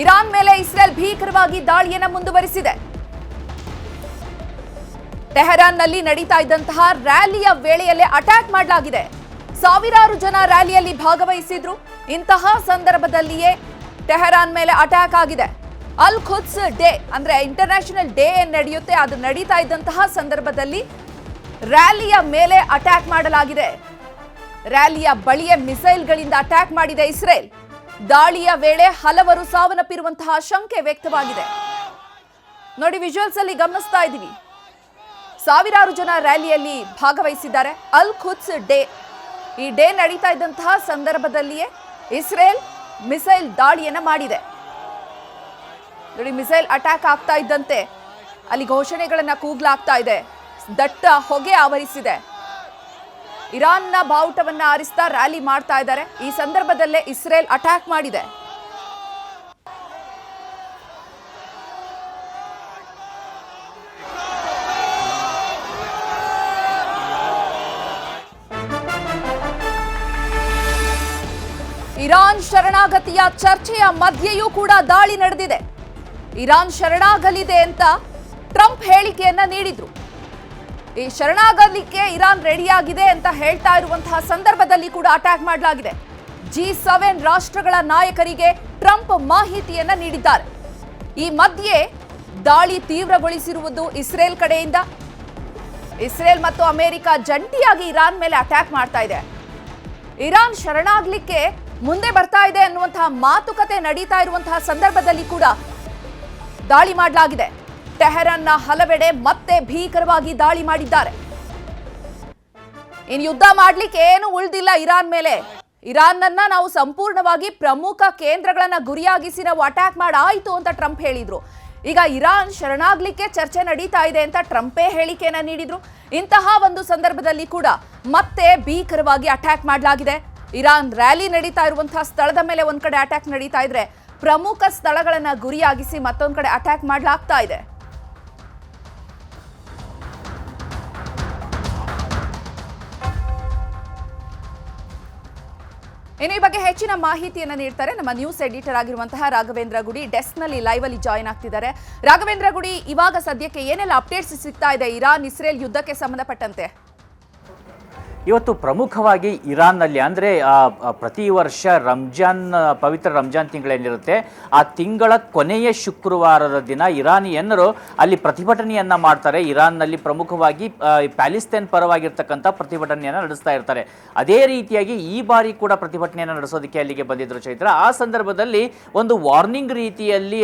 Iran ಮೇಲೆ Israel ಭೀಕರವಾಗಿ ದಾಳಿಯನ್ನು ಮುಂದುವರಿಸಿದೆ. ಟೆಹರಾನ್ನಲ್ಲಿ ನಡೀತಾ ಇದ್ದಂತಹ ರ್ಯಾಲಿಯ ವೇಳೆಯಲ್ಲೇ ಅಟ್ಯಾಕ್ ಮಾಡಲಾಗಿದೆ. ಸಾವಿರಾರು ಜನ ರ್ಯಾಲಿಯಲ್ಲಿ ಭಾಗವಹಿಸಿದ್ರು. ಇಂತಹ ಸಂದರ್ಭದಲ್ಲಿಯೇ ಟೆಹರಾನ್ ಮೇಲೆ ಅಟ್ಯಾಕ್ ಆಗಿದೆ. ಅಲ್ ಖುದ್ಸ್ ಡೇ ಅಂದ್ರೆ ಇಂಟರ್ನ್ಯಾಷನಲ್ ಡೇ ನಡೆಯುತ್ತೆ, ಅದು ನಡೀತಾ ಇದ್ದಂತಹ ಸಂದರ್ಭದಲ್ಲಿ ರ್ಯಾಲಿಯ ಮೇಲೆ ಅಟ್ಯಾಕ್ ಮಾಡಲಾಗಿದೆ. ರ್ಯಾಲಿಯ ಬಳಿಯೇ ಮಿಸೈಲ್ಗಳಿಂದ ಅಟ್ಯಾಕ್ ಮಾಡಿದೆ ಇಸ್ರೇಲ್. ದಾಳಿಯ ವೇಳೆ ಹಲವರು ಸಾವನ್ನಪ್ಪಿರುವಂತಹ ಶಂಕೆ ವ್ಯಕ್ತವಾಗಿದೆ. ನೋಡಿ, ವಿಜುವಲ್ಸ್ ಅಲ್ಲಿ ಗಮನಿಸ್ತಾ ಇದ್ದೀವಿ. ಸಾವಿರಾರು ಜನ ರ್ಯಾಲಿಯಲ್ಲಿ ಭಾಗವಹಿಸಿದ್ದಾರೆ. ಅಲ್ ಖುದ್ಸ್ ಡೇ, ಈ ಡೇ ನಡೀತಾ ಇದ್ದಂತಹ ಸಂದರ್ಭದಲ್ಲಿಯೇ ಇಸ್ರೇಲ್ ಮಿಸೈಲ್ ದಾಳಿಯನ್ನ ಮಾಡಿದೆ. ನೋಡಿ, ಮಿಸೈಲ್ ಅಟ್ಯಾಕ್ ಆಗ್ತಾ ಇದ್ದಂತೆ ಅಲ್ಲಿ ಘೋಷಣೆಗಳನ್ನ ಕೂಗ್ಲಾಗ್ತಾ ಇದೆ. ದಟ್ಟ ಹೊಗೆ ಆವರಿಸಿದೆ. ಇರಾನ್ನ ಬಾವುಟವನ್ನ ಆರಿಸ್ತಾ ರ್ಯಾಲಿ ಮಾಡ್ತಾ ಇದ್ದಾರೆ. ಈ ಸಂದರ್ಭದಲ್ಲೇ ಇಸ್ರೇಲ್ ಅಟ್ಯಾಕ್ ಮಾಡಿದೆ. ಇರಾನ್ ಶರಣಾಗತಿಯ ಚರ್ಚೆಯ ಮಧ್ಯೆಯೂ ಕೂಡ ದಾಳಿ ನಡೆದಿದೆ. ಇರಾನ್ ಶರಣಾಗಲಿದೆ ಅಂತ ಟ್ರಂಪ್ ಹೇಳಿಕೆಯನ್ನ ನೀಡಿದ್ರು. ಈ ಶರಣಾಗಲಿಕ್ಕೆ ಇರಾನ್ ರೆಡಿಯಾಗಿದೆ ಅಂತ ಹೇಳ್ತಾ ಇರುವಂತಹ ಸಂದರ್ಭದಲ್ಲಿ ಕೂಡ ಅಟ್ಯಾಕ್ ಮಾಡಲಾಗಿದೆ. G7 ರಾಷ್ಟ್ರಗಳ ನಾಯಕರಿಗೆ ಟ್ರಂಪ್ ಮಾಹಿತಿಯನ್ನ ನೀಡಿದ್ದಾರೆ. ಈ ಮಧ್ಯೆ ದಾಳಿ ತೀವ್ರಗೊಳಿಸಿರುವುದು ಇಸ್ರೇಲ್ ಕಡೆಯಿಂದ. ಇಸ್ರೇಲ್ ಮತ್ತು ಅಮೆರಿಕ ಜಂಟಿಯಾಗಿ ಇರಾನ್ ಮೇಲೆ ಅಟ್ಯಾಕ್ ಮಾಡ್ತಾ ಇದೆ. ಇರಾನ್ ಶರಣಾಗ್ಲಿಕ್ಕೆ ಮುಂದೆ ಬರ್ತಾ ಇದೆ ಅನ್ನುವಂತಹ ಮಾತುಕತೆ ನಡೀತಾ ಇರುವಂತಹ ಸಂದರ್ಭದಲ್ಲಿ ಕೂಡ ದಾಳಿ ಮಾಡಲಾಗಿದೆ. ಟೆಹರಾನ್ನ ಹಲವೆಡೆ ಮತ್ತೆ ಭೀಕರವಾಗಿ ದಾಳಿ ಮಾಡಿದ್ದಾರೆ. ಇನ್ನು ಯುದ್ಧ ಮಾಡ್ಲಿಕ್ಕೆ ಏನು ಉಳಿದಿಲ್ಲ ಇರಾನ್ ಮೇಲೆ. ಇರಾನ್ನನ್ನ ನಾವು ಸಂಪೂರ್ಣವಾಗಿ ಪ್ರಮುಖ ಕೇಂದ್ರಗಳನ್ನ ಗುರಿಯಾಗಿಸಿ ನಾವು ಅಟ್ಯಾಕ್ ಮಾಡಾಯಿತು ಅಂತ ಟ್ರಂಪ್ ಹೇಳಿದ್ರು. ಈಗ ಇರಾನ್ ಶರಣಾಗ್ಲಿಕ್ಕೆ ಚರ್ಚೆ ನಡೀತಾ ಇದೆ ಅಂತ ಟ್ರಂಪೇ ಹೇಳಿಕೆಯನ್ನ ನೀಡಿದ್ರು. ಇಂತಹ ಒಂದು ಸಂದರ್ಭದಲ್ಲಿ ಕೂಡ ಮತ್ತೆ ಭೀಕರವಾಗಿ ಅಟ್ಯಾಕ್ ಮಾಡಲಾಗಿದೆ. ಇರಾನ್ ರ್ಯಾಲಿ ನಡೀತಾ ಇರುವಂತಹ ಸ್ಥಳದ ಮೇಲೆ ಒಂದ್ ಕಡೆ ಅಟ್ಯಾಕ್ ನಡೀತಾ ಇದ್ರೆ, ಪ್ರಮುಖ ಸ್ಥಳಗಳನ್ನ ಗುರಿಯಾಗಿಸಿ ಮತ್ತೊಂದ್ ಕಡೆ ಅಟ್ಯಾಕ್ ಮಾಡಲಾಗ್ತಾ ಇದೆ. ಇನ್ನು ಈ ಬಗ್ಗೆ ಹೆಚ್ಚಿನ ಮಾಹಿತಿಯನ್ನು ನೀಡ್ತಾರೆ ನಮ್ಮ ನ್ಯೂಸ್ ಎಡಿಟರ್ ಆಗಿರುವಂತಹ ರಾಘವೇಂದ್ರ ಗುಡಿ. ಡೆಸ್ಕ್ ನಲ್ಲಿ ಲೈವ್ ಅಲ್ಲಿ ಜಾಯಿನ್ ಆಗ್ತಿದ್ದಾರೆ. ರಾಘವೇಂದ್ರ ಗುಡಿ, ಇವಾಗ ಸದ್ಯಕ್ಕೆ ಏನೆಲ್ಲ ಅಪ್ಡೇಟ್ಸ್ ಸಿಗ್ತಾ ಇದೆ ಇರಾನ್ ಇಸ್ರೇಲ್ ಯುದ್ಧಕ್ಕೆ ಸಂಬಂಧಪಟ್ಟಂತೆ? ಇವತ್ತು ಪ್ರಮುಖವಾಗಿ ಇರಾನ್ನಲ್ಲಿ ಅಂದರೆ ಪ್ರತಿ ವರ್ಷ ಪವಿತ್ರ ರಂಜಾನ್ ತಿಂಗಳೇನಿರುತ್ತೆ, ಆ ತಿಂಗಳ ಕೊನೆಯ ಶುಕ್ರವಾರದ ದಿನ ಇರಾನಿಯನ್ನರು ಅಲ್ಲಿ ಪ್ರತಿಭಟನೆಯನ್ನು ಮಾಡ್ತಾರೆ. ಇರಾನ್ನಲ್ಲಿ ಪ್ರಮುಖವಾಗಿ ಪ್ಯಾಲೆಸ್ತೈನ್ ಪರವಾಗಿರ್ತಕ್ಕಂಥ ಪ್ರತಿಭಟನೆಯನ್ನು ನಡೆಸ್ತಾ ಇರ್ತಾರೆ. ಅದೇ ರೀತಿಯಾಗಿ ಈ ಬಾರಿ ಕೂಡ ಪ್ರತಿಭಟನೆಯನ್ನು ನಡೆಸೋದಕ್ಕೆ ಅಲ್ಲಿಗೆ ಬಂದಿದ್ದರು ಚೈತ್ರ. ಆ ಸಂದರ್ಭದಲ್ಲಿ ಒಂದು ವಾರ್ನಿಂಗ್ ರೀತಿಯಲ್ಲಿ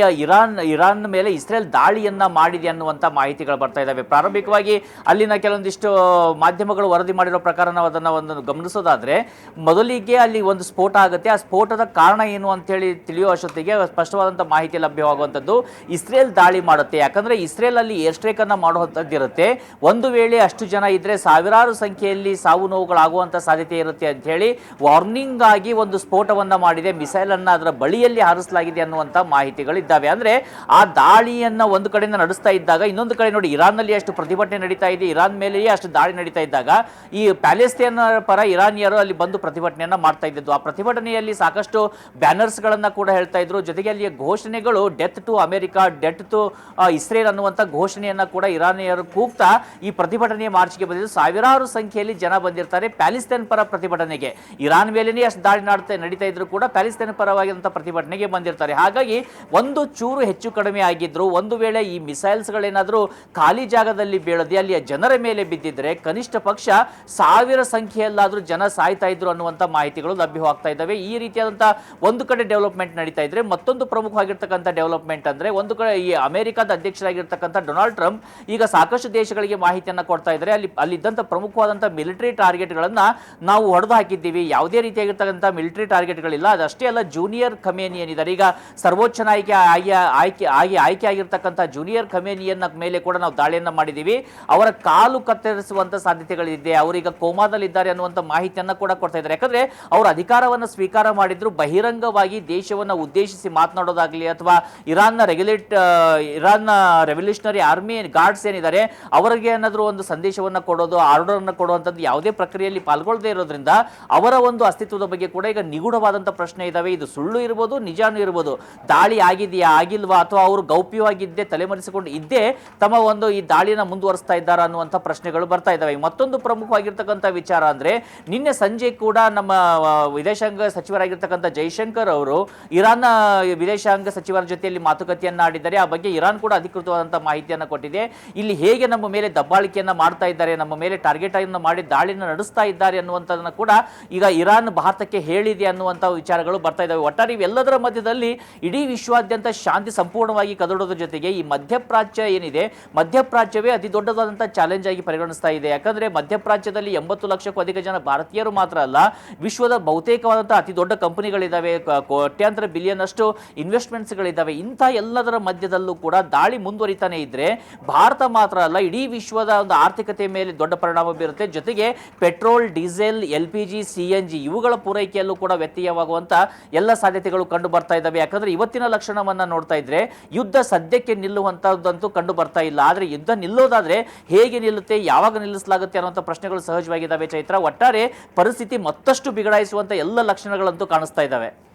ಇರಾನ್ ಮೇಲೆ ಇಸ್ರೇಲ್ ದಾಳಿಯನ್ನು ಮಾಡಿದೆ ಅನ್ನುವಂಥ ಮಾಹಿತಿಗಳು ಬರ್ತಾ ಇದ್ದಾವೆ. ಪ್ರಾರಂಭಿಕವಾಗಿ ಅಲ್ಲಿನ ಕೆಲವೊಂದಿಷ್ಟು ಮಾಧ್ಯಮಗಳು ವರದಿ ಮಾಡಿರೋ ಪ್ರಕಾರ ನಾವು ಅದನ್ನು ಒಂದು ಗಮನಿಸೋದಾದ್ರೆ, ಮೊದಲಿಗೆ ಅಲ್ಲಿ ಒಂದು ಸ್ಫೋಟ ಆಗುತ್ತೆ. ಆ ಸ್ಫೋಟದ ಕಾರಣ ಏನು ಅಂತೇಳಿ ತಿಳಿಯುವ ಅಷ್ಟೊತ್ತಿಗೆ ಸ್ಪಷ್ಟವಾದಂಥ ಮಾಹಿತಿ ಲಭ್ಯವಾಗುವಂಥದ್ದು ಇಸ್ರೇಲ್ ದಾಳಿ ಮಾಡುತ್ತೆ. ಯಾಕಂದರೆ ಇಸ್ರೇಲ್ ಅಲ್ಲಿ ಏರ್ ಸ್ಟ್ರೈಕ್ ಅನ್ನು ಮಾಡುವಂಥದ್ದು ಇರುತ್ತೆ. ಒಂದು ವೇಳೆ ಅಷ್ಟು ಜನ ಇದ್ರೆ ಸಾವಿರಾರು ಸಂಖ್ಯೆಯಲ್ಲಿ ಸಾವು ನೋವುಗಳಾಗುವಂಥ ಸಾಧ್ಯತೆ ಇರುತ್ತೆ ಅಂತ ಹೇಳಿ ವಾರ್ನಿಂಗ್ ಆಗಿ ಒಂದು ಸ್ಫೋಟವನ್ನು ಮಾಡಿದೆ. ಮಿಸೈಲ್ ಅನ್ನು ಅದರ ಬಳಿಯಲ್ಲಿ ಹಾರಿಸಲಾಗಿದೆ ಅನ್ನುವಂಥ ಮಾಹಿತಿಗಳಿದ್ದಾವೆ. ಅಂದರೆ ಆ ದಾಳಿಯನ್ನು ಒಂದು ಕಡೆಯಿಂದ ನಡೆಸ್ತಾ ಇದ್ದಾಗ ಇನ್ನೊಂದು ಕಡೆ ನೋಡಿ, ಇರಾನ್ನಲ್ಲಿ ಅಷ್ಟು ಪ್ರತಿಭಟನೆ ನಡೀತಾ ಇದೆ, ಇರಾನ್ ಮೇಲೆಯೇ ಅಷ್ಟು ದಾಳಿ ನಡೀತಾ ಇದ್ದಾಗ ಈ ಪ್ಯಾಲೆಸ್ತೈನ್ ಪರ ಇರಾನಿಯರು ಅಲ್ಲಿ ಬಂದು ಪ್ರತಿಭಟನೆಯನ್ನ ಮಾಡ್ತಾ ಇದ್ದಿದ್ದು. ಆ ಪ್ರತಿಭಟನೆಯಲ್ಲಿ ಸಾಕಷ್ಟು ಬ್ಯಾನರ್ಸ್ಗಳನ್ನು ಕೂಡ ಹೇಳ್ತಾ ಇದ್ರು. ಜೊತೆಗೆ ಅಲ್ಲಿಯ ಘೋಷಣೆಗಳು death to America, death to Israel ಅನ್ನುವಂಥ ಘೋಷಣೆಯನ್ನ ಕೂಡ ಇರಾನಿಯರು ಕೂಗ್ತಾ ಈ ಪ್ರತಿಭಟನೆಯ ಮಾರ್ಚ್ಗೆ ಬಂದಿದ್ದು. ಸಾವಿರಾರು ಸಂಖ್ಯೆಯಲ್ಲಿ ಜನ ಬಂದಿರ್ತಾರೆ ಪ್ಯಾಲೆಸ್ತೈನ್ ಪರ ಪ್ರತಿಭಟನೆಗೆ. ಇರಾನ್ ಮೇಲೇನೇ ಅಷ್ಟು ದಾಳಿ ನಡೀತಾ ಇದ್ರು ಕೂಡ ಪ್ಯಾಲೆಸ್ತೈನ್ ಪರವಾಗಿರುವಂಥ ಪ್ರತಿಭಟನೆಗೆ ಬಂದಿರ್ತಾರೆ. ಹಾಗಾಗಿ ಒಂದು ಚೂರು ಹೆಚ್ಚು ಕಡಿಮೆ ಆಗಿದ್ರು, ಒಂದು ವೇಳೆ ಈ ಮಿಸೈಲ್ಸ್ಗಳೇನಾದರೂ ಖಾಲಿ ಜಾಗದಲ್ಲಿ ಬೀಳದೆ ಅಲ್ಲಿಯ ಜನರ ಮೇಲೆ ಬಿದ್ದಿದ್ರೆ ಕನಿಷ್ಠ ಪಕ್ಷ 1000 ಸಂಖ್ಯೆಯಲ್ಲಾದರೂ ಜನ ಸಾಯ್ತಾ ಇದ್ರು ಅನ್ನುವಂಥ ಮಾಹಿತಿಗಳು ಲಭ್ಯವಾಗ್ತಾ ಇದ್ದಾವೆ. ಈ ರೀತಿಯಾದಂತಹ ಒಂದು ಕಡೆ ಡೆವಲಪ್ಮೆಂಟ್ ನಡೀತಾ ಇದ್ರೆ, ಮತ್ತೊಂದು ಪ್ರಮುಖವಾಗಿರ್ತಕ್ಕಂಥ ಡೆವಲಪ್ಮೆಂಟ್ ಅಂದ್ರೆ ಒಂದು ಕಡೆ ಈ ಅಮೆರಿಕದ ಅಧ್ಯಕ್ಷರಾಗಿರ್ತಕ್ಕಂಥ ಡೊನಾಲ್ಡ್ ಟ್ರಂಪ್ ಈಗ ಸಾಕಷ್ಟು ದೇಶಗಳಿಗೆ ಮಾಹಿತಿಯನ್ನು ಕೊಡ್ತಾ ಇದ್ದಾರೆ. ಅಲ್ಲಿದ್ದಂಥ ಪ್ರಮುಖವಾದಂಥ ಮಿಲಿಟರಿ ಟಾರ್ಗೆಟ್ಗಳನ್ನು ನಾವು ಹೊಡೆದು ಹಾಕಿದ್ದೀವಿ, ಯಾವುದೇ ರೀತಿಯಾಗಿರ್ತಕ್ಕಂಥ ಮಿಲಿಟರಿ ಟಾರ್ಗೆಟ್ಗಳಿಲ್ಲ. ಅದಷ್ಟೇ ಅಲ್ಲ, ಜೂನಿಯರ್ ಖಮೇನಿ ಏನಿದ್ದಾರೆ, ಈಗ ಸರ್ವೋಚ್ಚ ಆಯ್ಕೆ ಆಗಿರ್ತಕ್ಕಂಥ ಜೂನಿಯರ್ ಖಮೇನಿಯನ್ನ ಮೇಲೆ ಕೂಡ ನಾವು ದಾಳಿಯನ್ನು ಮಾಡಿದ್ದೀವಿ. ಅವರ ಕಾಲು ಕತ್ತರಿಸುವಂಥ ಸಾಧ್ಯತೆಗಳಿದೆ. ಅವರೀಗ ಕೋಮಾದಲ್ಲಿದ್ದಾರೆ ಅನ್ನುವಂಥ ಮಾಹಿತಿಯನ್ನ ಕೂಡ ಕೊಡ್ತಾ ಇದ್ದಾರೆ. ಯಾಕಂದ್ರೆ ಅವರು ಅಧಿಕಾರವನ್ನು ಸ್ವೀಕಾರ ಮಾಡಿದ್ರು ಬಹಿರಂಗವಾಗಿ ದೇಶವನ್ನ ಉದ್ದೇಶಿಸಿ ಮಾತನಾಡೋದಾಗ್ಲಿ ಅಥವಾ ಇರಾನ್ನ ರೆವಲ್ಯೂಷನರಿ ಆರ್ಮಿ ಗಾರ್ಡ್ಸ್ ಏನಿದ್ದಾರೆ ಅವರಿಗೆ ಏನಾದರೂ ಒಂದು ಸಂದೇಶವನ್ನ ಕೊಡೋದು, ಆರ್ಡರ್ ಅನ್ನು ಕೊಡುವಂಥದ್ದು ಯಾವುದೇ ಪ್ರಕ್ರಿಯೆಯಲ್ಲಿ ಪಾಲ್ಗೊಳ್ಳದೇ ಇರೋದ್ರಿಂದ ಅವರ ಒಂದು ಅಸ್ತಿತ್ವದ ಬಗ್ಗೆ ಕೂಡ ಈಗ ನಿಗೂಢವಾದಂಥ ಪ್ರಶ್ನೆ ಇದಾವೆ. ಇದು ಸುಳ್ಳು ಇರ್ಬೋದು, ನಿಜಾನೂ ಇರ್ಬೋದು, ದಾಳಿ ಆಗಿದೆಯಾ ಆಗಿಲ್ವಾ ಅಥವಾ ಅವರು ಗೌಪ್ಯವಾಗಿದ್ದೇ ತಲೆಮರೆಸಿಕೊಂಡು ಇದ್ದೇ ತಮ್ಮ ಒಂದು ಈ ದಾಳಿನ ಮುಂದುವರಿಸ್ತಾ ಇದ್ದಾರಾ ಅನ್ನುವಂಥ ಪ್ರಶ್ನೆಗಳು ಬರ್ತಾ ಇದ್ದಾವೆ. ಮತ್ತೊಂದು ಪ್ರಮುಖವಾಗಿರ್ತಕ್ಕಂಥ ವಿಚಾರ ಅಂದ್ರೆ ನಿನ್ನೆ ಸಂಜೆ ಕೂಡ ನಮ್ಮ ವಿದೇಶಾಂಗ ಸಚಿವರಾಗಿರ್ತಕ್ಕಂಥ ಜೈಶಂಕರ್ ಅವರು ಇರಾನ್ನ ವಿದೇಶಾಂಗ ಸಚಿವರ ಜೊತೆಯಲ್ಲಿ ಮಾತುಕತೆಯನ್ನ ಆಡಿದ್ದಾರೆ. ಆ ಬಗ್ಗೆ ಇರಾನ್ ಕೂಡ ಅಧಿಕೃತವಾದಂತಹ ಮಾಹಿತಿಯನ್ನು ಕೊಟ್ಟಿದೆ. ಇಲ್ಲಿ ಹೇಗೆ ನಮ್ಮ ಮೇಲೆ ದಬ್ಬಾಳಿಕೆಯನ್ನ ಮಾಡ್ತಾ ಇದ್ದಾರೆ, ನಮ್ಮ ಮೇಲೆ ಟಾರ್ಗೆಟ್ ಅನ್ನು ಮಾಡಿ ದಾಳಿನ ನಡೆಸ್ತಾ ಇದ್ದಾರೆ ಅನ್ನುವಂಥದ್ದನ್ನ ಕೂಡ ಈಗ ಇರಾನ್ ಭಾರತಕ್ಕೆ ಹೇಳಿದೆ ಅನ್ನುವಂಥ ವಿಚಾರಗಳು ಬರ್ತಾ ಇದ್ದಾವೆ. ಒಟ್ಟಾರೆ ಇವೆಲ್ಲದರ ಮಧ್ಯದಲ್ಲಿ ಇಡೀ ವಿಶ್ವಾದ್ಯಂತ ಶಾಂತಿ ಸಂಪೂರ್ಣವಾಗಿ ಕದಡೋದ್ರ ಜೊತೆಗೆ ಈ ಮಧ್ಯಪ್ರಾಚ್ಯ ಏನಿದೆ, ಮಧ್ಯಪ್ರಾಚ್ಯವೇ ಅತಿ ದೊಡ್ಡದಾದಂಥ ಚಾಲೆಂಜ್ ಆಗಿ ಪರಿಗಣಿಸ್ತಾ ಇದೆ. ಯಾಕಂದ್ರೆ ಮಧ್ಯಪ್ರಾಚ್ಯದಲ್ಲಿ 80 ಲಕ್ಷಕ್ಕೂ ಅಧಿಕ ಜನ ಭಾರತೀಯರು ಮಾತ್ರ ಅಲ್ಲ, ವಿಶ್ವದ ಬಹುತೇಕವಾದಂತಹ ಅತಿ ದೊಡ್ಡ ಕಂಪನಿಗಳಿದ್ದಾವೆ, ಕೋಟ್ಯಾಂತರ ಬಿಲಿಯನ್ ಅಷ್ಟು ಇನ್ವೆಸ್ಟ್ಮೆಂಟ್ಸ್ಗಳಿದ್ದಾವೆ. ಇಂಥ ಎಲ್ಲದರ ಮಧ್ಯದಲ್ಲೂ ಕೂಡ ದಾಳಿ ಮುಂದುವರಿತಾನೆ ಇದ್ರೆ ಭಾರತ ಮಾತ್ರ ಅಲ್ಲ, ಇಡೀ ವಿಶ್ವದ ಒಂದು ಆರ್ಥಿಕತೆ ಮೇಲೆ ದೊಡ್ಡ ಪರಿಣಾಮ ಬೀರುತ್ತೆ. ಜೊತೆಗೆ ಪೆಟ್ರೋಲ್, ಡೀಸೆಲ್, LPG, CNG ಇವುಗಳ ಪೂರೈಕೆಯಲ್ಲೂ ಕೂಡ ವ್ಯತ್ಯಯವಾಗುವಂತ ಎಲ್ಲ ಸಾಧ್ಯತೆಗಳು ಕಂಡು ಬರ್ತಾ ಇದ್ದಾವೆ. ಯಾಕಂದ್ರೆ ಇವತ್ತಿನ ಲಕ್ಷಣವನ್ನ ನೋಡ್ತಾ ಇದ್ರೆ ಯುದ್ಧ ಸದ್ಯಕ್ಕೆ ನಿಲ್ಲುವಂತಹದ್ದಂತೂ ಕಂಡು ಬರ್ತಾ ಇಲ್ಲ. ಆದ್ರೆ ಯುದ್ಧ ನಿಲ್ಲೋದಾದ್ರೆ ಹೇಗೆ ನಿಲ್ಲುತ್ತೆ, ಯಾವಾಗ ನಿಲ್ಲಿಸಲಾಗುತ್ತೆ ಅನ್ನುವಂಥ ಪ್ರಶ್ನೆಗಳು ಸಹಜವಾಗಿದ್ದಾವೆ. ಚೈತ್ರ, ಒಟ್ಟಾರೆ ಪರಿಸ್ಥಿತಿ ಮತ್ತಷ್ಟು ಬಿಗಡಾಯಿಸುವಂತ ಎಲ್ಲ ಲಕ್ಷಣಗಳಂತೂ ಕಾಣಿಸ್ತಾ ಇದ್ದಾವೆ.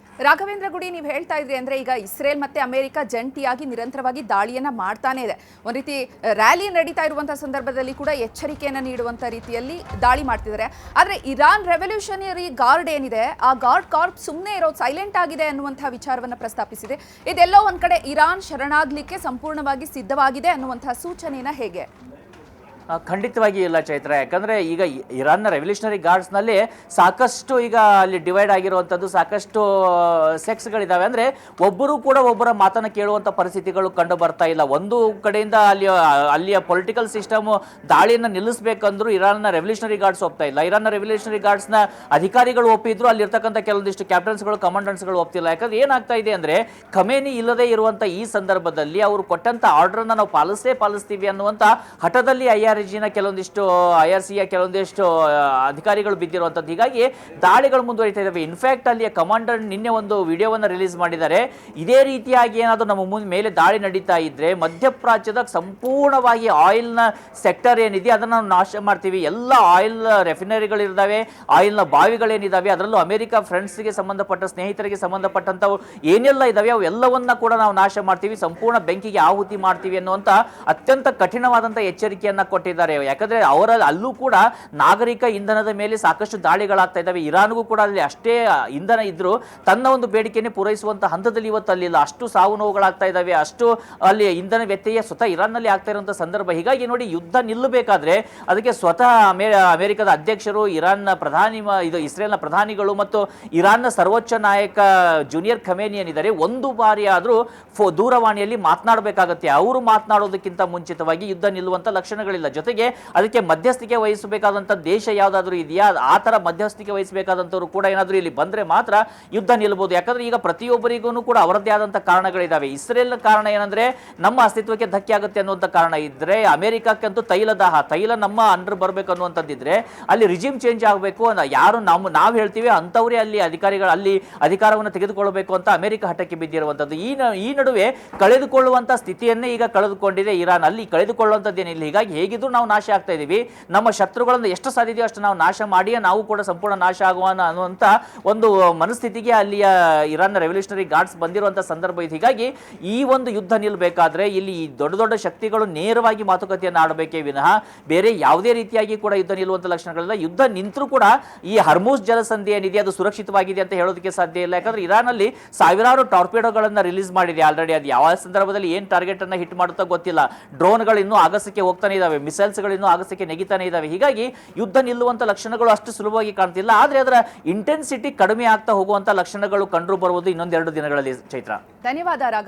ರಾಘವೇಂದ್ರ ಗುಡಿ, ನೀವು ಹೇಳ್ತಾ ಇದ್ರಿ ಅಂದ್ರೆ ಈಗ ಇಸ್ರೇಲ್ ಮತ್ತೆ ಅಮೆರಿಕ ಜಂಟಿಯಾಗಿ ನಿರಂತರವಾಗಿ ದಾಳಿಯನ್ನ ಮಾಡ್ತಾನೆ ಇದೆ. ಒಂದ್ ರೀತಿ ರ್ಯಾಲಿ ನಡೀತಾ ಇರುವಂತಹ ಸಂದರ್ಭದಲ್ಲಿ ಕೂಡ ಎಚ್ಚರಿಕೆಯನ್ನ ನೀಡುವಂತ ರೀತಿಯಲ್ಲಿ ದಾಳಿ ಮಾಡ್ತಿದ್ದಾರೆ. ಆದ್ರೆ ಇರಾನ್ ರೆವಲ್ಯೂಷನರಿ ಗಾರ್ಡ್ ಏನಿದೆ, ಆ ಗಾರ್ಡ್ ಕಾರ್ಪ್ ಸುಮ್ಮನೆ ಇರೋದು, ಸೈಲೆಂಟ್ ಆಗಿದೆ ಅನ್ನುವಂತಹ ವಿಚಾರವನ್ನ ಪ್ರಸ್ತಾಪಿಸಿದೆ. ಇದೆಲ್ಲೋ ಒಂದ್ ಕಡೆ ಇರಾನ್ ಶರಣಾಗ್ಲಿಕ್ಕೆ ಸಂಪೂರ್ಣವಾಗಿ ಸಿದ್ಧವಾಗಿದೆ ಅನ್ನುವಂತಹ ಸೂಚನೆಯನ್ನ ಹೇಗೆ? ಖಂಡಿತವಾಗಿ ಇಲ್ಲ ಚೈತ್ರ. ಯಾಕಂದ್ರೆ ಈಗ ಇರಾನ್ನ ರೆವಲ್ಯೂಷನರಿ ಗಾರ್ಡ್ಸ್ನಲ್ಲಿ ಸಾಕಷ್ಟು ಈಗ ಅಲ್ಲಿ ಡಿವೈಡ್ ಆಗಿರುವಂಥದ್ದು, ಸಾಕಷ್ಟು ಸೆಕ್ಸ್ಗಳಿದ್ದಾವೆ. ಅಂದರೆ ಒಬ್ಬರು ಕೂಡ ಒಬ್ಬರ ಮಾತನ್ನು ಕೇಳುವಂಥ ಪರಿಸ್ಥಿತಿಗಳು ಕಂಡು ಬರ್ತಾ ಇಲ್ಲ. ಒಂದು ಕಡೆಯಿಂದ ಅಲ್ಲಿಯ ಪೊಲಿಟಿಕಲ್ ಸಿಸ್ಟಮ್ ದಾಳಿಯನ್ನು ನಿಲ್ಲಿಸಬೇಕಂದ್ರೂ ಇರಾನ್ನ ರೆವಲ್ಯೂಷನರಿ ಗಾರ್ಡ್ಸ್ ಒಪ್ತಾ ಇಲ್ಲ. ಇರಾನ್ನ ರೆವಲ್ಯೂಷನರಿ ಗಾರ್ಡ್ಸ್ನ ಅಧಿಕಾರಿಗಳು ಒಪ್ಪಿದ್ರು, ಅಲ್ಲಿರ್ತಕ್ಕಂಥ ಕೆಲವೊಂದಿಷ್ಟು ಕ್ಯಾಪ್ಟನ್ಸ್ಗಳು, ಕಮಾಂಡೆಂಟ್ಸ್ಗಳು ಒಪ್ತಿಲ್ಲ. ಯಾಕಂದ್ರೆ ಏನಾಗ್ತಾ ಇದೆ ಅಂದರೆ ಖಮೇನಿ ಇಲ್ಲದೆ ಇರುವಂಥ ಈ ಸಂದರ್ಭದಲ್ಲಿ ಅವರು ಕೊಟ್ಟಂಥ ಆರ್ಡರ್ನ ನಾವು ಪಾಲಿಸ್ತೀವಿ ಅನ್ನುವಂಥ ಹಠದಲ್ಲಿ IRGನ ಕೆಲವೊಂದಿಷ್ಟು IRCಯ ಕೆಲವೊಂದಿಷ್ಟು ಅಧಿಕಾರಿಗಳು ಬಿದ್ದಿರುವಂಥದ್ದು. ಹೀಗಾಗಿ ದಾಳಿಗಳು ಮುಂದುವರಿತಾ ಇದ್ದಾವೆ. ಇನ್ಫ್ಯಾಕ್ಟ್ ಅಲ್ಲಿಯ ಕಮಾಂಡರ್ ನಿನ್ನೆ ಒಂದು ವಿಡಿಯೋವನ್ನು ರಿಲೀಸ್ ಮಾಡಿದ್ದಾರೆ. ಇದೇ ರೀತಿಯಾಗಿ ಏನಾದರೂ ನಮ್ಮ ಮೇಲೆ ದಾಳಿ ನಡೀತಾ ಇದ್ರೆ ಮಧ್ಯಪ್ರಾಚ್ಯದ ಸಂಪೂರ್ಣವಾಗಿ ಆಯಿಲ್ನ ಸೆಕ್ಟರ್ ಏನಿದೆ ಅದನ್ನು ನಾವು ನಾಶ ಮಾಡ್ತೀವಿ. ಎಲ್ಲ ಆಯಿಲ್ ರೆಫಿನರಿಗಳಿದ್ದಾವೆ, ಆಯಿಲ್ನ ಬಾವಿಗಳೇನಿದ್ದಾವೆ, ಅದರಲ್ಲೂ ಅಮೆರಿಕ ಫ್ರೆಂಡ್ಸ್ಗೆ ಸಂಬಂಧಪಟ್ಟ, ಸ್ನೇಹಿತರಿಗೆ ಸಂಬಂಧಪಟ್ಟಂಥವು ಏನೆಲ್ಲ ಇದ್ದಾವೆ ಅವೆಲ್ಲವನ್ನ ಕೂಡ ನಾವು ನಾಶ ಮಾಡ್ತೀವಿ, ಸಂಪೂರ್ಣ ಬೆಂಕಿಗೆ ಆಹುತಿ ಮಾಡ್ತೀವಿ ಅನ್ನುವಂಥ ಅತ್ಯಂತ ಕಠಿಣವಾದಂಥ ಎಚ್ಚರಿಕೆಯನ್ನ ಕೊಟ್ಟಿದ್ದಾರೆ. ಯಾಕಂದ್ರೆ ಅಲ್ಲೂ ಕೂಡ ನಾಗರಿಕ ಇಂಧನದ ಮೇಲೆ ಸಾಕಷ್ಟು ದಾಳಿಗಳಾಗ್ತಾ ಇದ್ದಾವೆ. ಇರಾನ್ಗೂ ಕೂಡ ಅಲ್ಲಿ ಅಷ್ಟೇ ಇಂಧನ ಇದ್ರೂ ತನ್ನ ಒಂದು ಬೇಡಿಕೆಯನ್ನು ಪೂರೈಸುವಂತ ಹಂತದಲ್ಲಿ ಇವತ್ತು ಅಲ್ಲಿಲ್ಲ. ಅಷ್ಟು ಸಾವು ನೋವುಗಳಾಗ್ತಾ ಇದ್ದಾವೆ, ಅಷ್ಟು ಅಲ್ಲಿ ಇಂಧನ ವ್ಯತ್ಯಯ ಸ್ವತಃ ಇರಾನ್ನಲ್ಲಿ ಆಗ್ತಾ ಇರುವಂಥ ಸಂದರ್ಭ. ಹೀಗಾಗಿ ನೋಡಿ, ಯುದ್ಧ ನಿಲ್ಲಬೇಕಾದ್ರೆ ಅದಕ್ಕೆ ಸ್ವತಃ ಅಮೆರಿಕದ ಅಧ್ಯಕ್ಷರು, ಇಸ್ರೇಲ್ನ ಪ್ರಧಾನಿಗಳು ಮತ್ತು ಇರಾನ್ನ ಸರ್ವೋಚ್ಚ ನಾಯಕ ಜೂನಿಯರ್ ಖಮೇನಿ ಏನಿದ್ದಾರೆ ಒಂದು ಬಾರಿ ಆದರೂ ದೂರವಾಣಿಯಲ್ಲಿ ಮಾತನಾಡಬೇಕಾಗತ್ತೆ. ಅವರು ಮಾತನಾಡೋದಕ್ಕಿಂತ ಮುಂಚಿತವಾಗಿ ಯುದ್ಧ ನಿಲ್ಲುವಂತ ಲಕ್ಷಣಗಳಿಲ್ಲ. ಜೊತೆಗೆ ಅದಕ್ಕೆ ಮಧ್ಯಸ್ಥಿಕೆ ವಹಿಸಬೇಕಾದಂಥ ದೇಶ ಯಾವುದಾದ್ರೂ ಇದೆಯಾ, ಆ ಥರ ಮಧ್ಯಸ್ಥಿಕೆ ವಹಿಸಬೇಕಾದಂಥವ್ರು ಕೂಡ ಏನಾದರೂ ಇಲ್ಲಿ ಬಂದರೆ ಮಾತ್ರ ಯುದ್ಧ ನಿಲ್ಲಬಹುದು. ಯಾಕಂದ್ರೆ ಈಗ ಪ್ರತಿಯೊಬ್ಬರಿಗೂ ಕೂಡ ಅವರದ್ದೇ ಆದಂಥ ಕಾರಣಗಳಿದ್ದಾವೆ. ಇಸ್ರೇಲ್ನ ಕಾರಣ ಏನಂದ್ರೆ ನಮ್ಮ ಅಸ್ತಿತ್ವಕ್ಕೆ ಧಕ್ಕೆ ಆಗುತ್ತೆ ಅನ್ನುವಂಥ ಕಾರಣ ಇದ್ರೆ, ಅಮೆರಿಕಕ್ಕಂತೂ ತೈಲ ನಮ್ಮ ಅಂಡರ್ ಬರಬೇಕು ಅನ್ನುವಂಥದ್ದಿದ್ರೆ ಅಲ್ಲಿ ರಿಜಿಮ್ ಚೇಂಜ್ ಆಗಬೇಕು, ಯಾರು ನಾವು ಹೇಳ್ತೀವಿ ಅಂಥವರೇ ಅಲ್ಲಿ ಅಧಿಕಾರವನ್ನು ತೆಗೆದುಕೊಳ್ಳಬೇಕು ಅಂತ ಅಮೆರಿಕ ಹಠಕ್ಕೆ ಬಿದ್ದಿರುವಂಥದ್ದು. ಈ ನಡುವೆ ಕಳೆದುಕೊಳ್ಳುವಂಥ ಸ್ಥಿತಿಯನ್ನೇ ಈಗ ಕಳೆದುಕೊಂಡಿದೆ ಇರಾನ್. ಅಲ್ಲಿ ಕಳೆದುಕೊಳ್ಳುವಂಥದ್ದೇನಿಲ್ಲ. ಹೀಗಾಗಿ ಹೇಗಿದ್ರು ನಾವು ನಾಶ ಆಗ್ತಾ ಇದೀವಿ, ನಮ್ಮ ಶತ್ರುಗಳನ್ನು ಎಷ್ಟು ಸಾಧ್ಯತೆಯೋ ಅಷ್ಟು ನಾವು ನಾಶ ಮಾಡಿಯೇ ನಾವು ಕೂಡ ಸಂಪೂರ್ಣ ನಾಶ ಆಗುವ ಅನ್ನುವಂಥ ಒಂದು ಮನಸ್ಥಿತಿಗೆ ಅಲ್ಲಿಯ ಇರಾನ್ನ ರೆವಲ್ಯೂಷನರಿ ಗಾರ್ಡ್ಸ್ ಬಂದಿರುವಂಥ ಸಂದರ್ಭ ಇದೆ. ಹೀಗಾಗಿ ಈ ಒಂದು ಯುದ್ಧ ನಿಲ್ಲಬೇಕಾದ್ರೆ ಇಲ್ಲಿ ದೊಡ್ಡ ದೊಡ್ಡ ಶಕ್ತಿಗಳು ನೇರವಾಗಿ ಮಾತುಕತೆಯನ್ನು ಆಡಬೇಕೇ ವಿನಃ ಬೇರೆ ಯಾವುದೇ ರೀತಿಯಾಗಿ ಕೂಡ ಯುದ್ಧ ನಿಲ್ಲುವಂಥ ಲಕ್ಷಣಗಳಿಲ್ಲ. ಯುದ್ಧ ನಿಂತರೂ ಕೂಡ ಈ ಹರ್ಮೂಸ್ ಜಲಸಂಧಿ ಏನಿದೆ ಅದು ಸುರಕ್ಷಿತವಾಗಿದೆ ಅಂತ ಹೇಳೋದಕ್ಕೆ ಸಾಧ್ಯ ಇಲ್ಲ. ಯಾಕಂದ್ರೆ ಇರಾನಲ್ಲಿ ಸಾವಿರಾರು ಟಾರ್ಪೇಡೋಗಳನ್ನು ರಿಲೀಸ್ ಮಾಡಿದೆ ಆಲ್ರೆಡಿ. ಅದು ಯಾವ ಸಂದರ್ಭದಲ್ಲಿ ಏನು ಟಾರ್ಗೆಟ್ ಅನ್ನ ಹಿಟ್ ಮಾಡುತ್ತಾ ಗೊತ್ತಿಲ್ಲ. ಡ್ರೋನ್ಗಳು ಇನ್ನೂ ಆಗಸಕ್ಕೆ ಹೋಗ್ತಾನೆ ಇದಾವೆ, ಮಿಸೈಲ್ಸ್ಗಳು ಇನ್ನೂ ಆಗಸಕ್ಕೆ ನೆಗಿತಾನೆ ಇದಾವೆ. ಹೀಗಾಗಿ ಯುದ್ಧ ನಿಲ್ಲುವಂತ ಲಕ್ಷಣಗಳು ಅಷ್ಟು ಸುಲಭವಾಗಿ ಕಾಣ್ತಿಲ್ಲ. ಆದ್ರೆ ಅದರ ಇಂಟೆನ್ಸಿಟಿ ಕಡಿಮೆ ಆಗ್ತಾ ಹೋಗುವಂತ ಲಕ್ಷಣಗಳು ಕಂಡು ಬರುವುದು ಇನ್ನೊಂದೆರಡು ದಿನಗಳಲ್ಲಿ. ಚೈತ್ರ, ಧನ್ಯವಾದ.